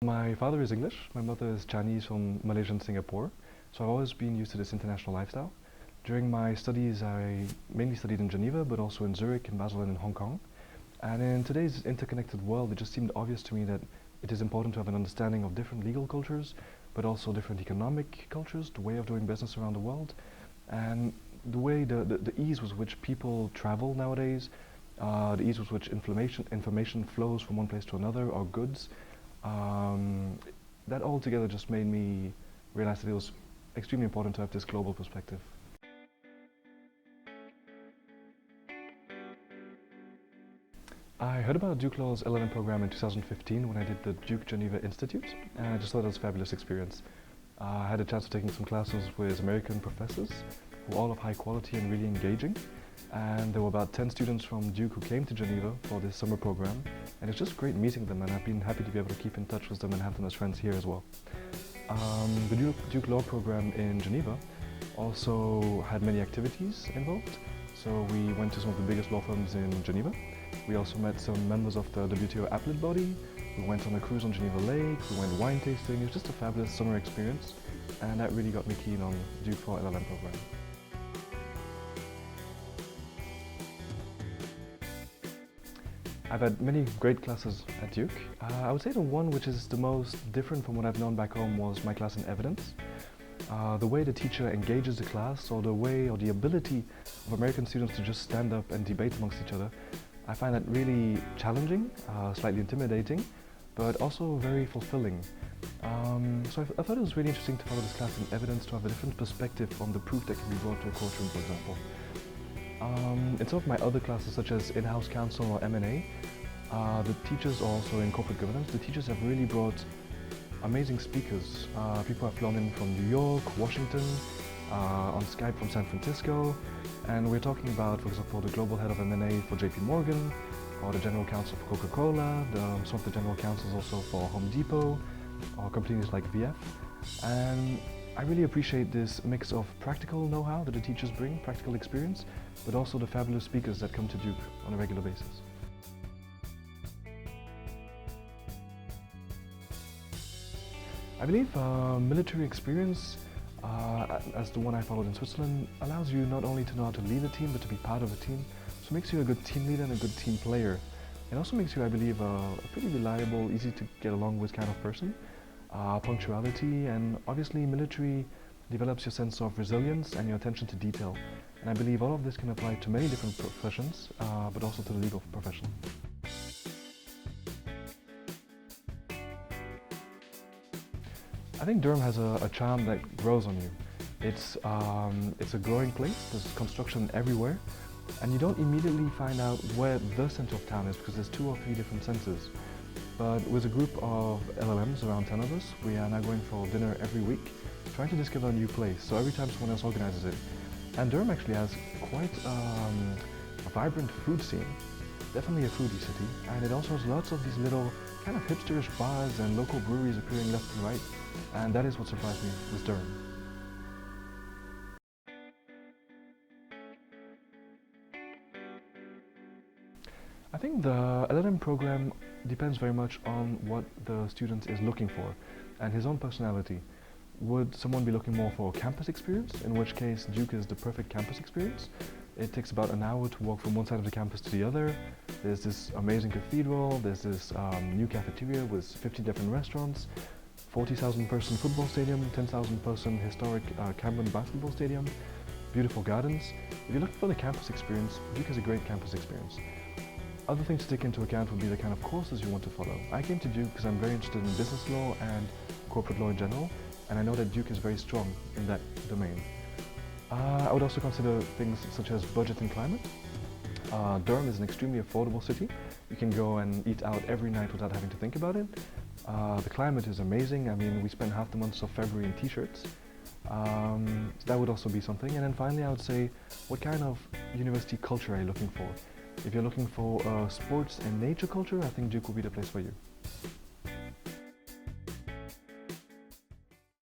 My father is English, my mother is Chinese from Malaysia and Singapore, so I've always been used to this international lifestyle. During my studies, I mainly studied in Geneva, but also in Zurich, in Basel, and in Hong Kong. And in today's interconnected world, it just seemed obvious to me that it is important to have an understanding of different legal cultures, but also different economic cultures, the way of doing business around the world, and the way, the ease with which people travel nowadays, the ease with which information flows from one place to another, or goods. Um, that all together just made me realize that it was extremely important to have this global perspective. I heard about Duke Law's LLM program in 2015 when I did the Duke-Geneva Institute, and I just thought it was a fabulous experience. I had a chance of taking some classes with American professors, who were all of high quality and really engaging, and there were about 10 students from Duke who came to Geneva for this summer program, and it's just great meeting them, and I've been happy to be able to keep in touch with them and have them as friends here as well. The Duke Law program in Geneva also had many activities involved, so we went to some of the biggest law firms in Geneva. We also met some members of the WTO appellate body. We went on a cruise on Geneva Lake, we went wine tasting. It was just a fabulous summer experience, and that really got me keen on Duke Law LLM program. I've had many great classes at Duke. I would say the one which is the most different from what I've known back home was my class in evidence. The way the teacher engages the class, or the way or the ability of American students to just stand up and debate amongst each other, I find that really challenging, slightly intimidating, but also very fulfilling. So I thought it was really interesting to follow this class in evidence, to have a different perspective on the proof that can be brought to a courtroom, for example. In some of my other classes, such as in-house counsel or M&A, the teachers, also in corporate governance, the teachers have really brought amazing speakers. People have flown in from New York, Washington, on Skype from San Francisco, and we're talking about, for example, the global head of M&A for JP Morgan, or the general counsel for Coca-Cola, some of the general counsels also for Home Depot, or companies like VF. And I really appreciate this mix of practical know-how that the teachers bring, practical experience, but also the fabulous speakers that come to Duke on a regular basis. I believe military experience, as the one I followed in Switzerland, allows you not only to know how to lead a team, but to be part of a team. So it makes you a good team leader and a good team player. It also makes you, I believe, a pretty reliable, easy to get along with kind of person. Punctuality, and obviously military develops your sense of resilience and your attention to detail. And I believe all of this can apply to many different professions, but also to the legal profession. I think Durham has a charm that grows on you. It's a growing place, there's construction everywhere, and you don't immediately find out where the center of town is because there's 2 or 3 different centers. But with a group of LLMs, around 10 of us, we are now going for dinner every week, trying to discover a new place, so every time someone else organizes it. And Durham actually has quite a vibrant food scene, definitely a foodie city, and it also has lots of these little kind of hipsterish bars and local breweries appearing left and right, and that is what surprised me with Durham. I think the LLM program depends very much on what the student is looking for and his own personality. Would someone be looking more for a campus experience, in which case Duke is the perfect campus experience? It takes about an hour to walk from one side of the campus to the other. There's this amazing cathedral, there's this new cafeteria with 50 different restaurants, 40,000 person football stadium, 10,000 person historic Cameron basketball stadium, beautiful gardens. If you're looking for the campus experience, Duke is a great campus experience. Other things to take into account would be the kind of courses you want to follow. I came to Duke because I'm very interested in business law and corporate law in general, and I know that Duke is very strong in that domain. I would also consider things such as budget and climate. Durham is an extremely affordable city. You can go and eat out every night without having to think about it. The climate is amazing. I mean, we spend half the months of February in t-shirts. So that would also be something. And then finally, I would say, what kind of university culture are you looking for? If you're looking for sports and nature culture, I think Duke will be the place for you.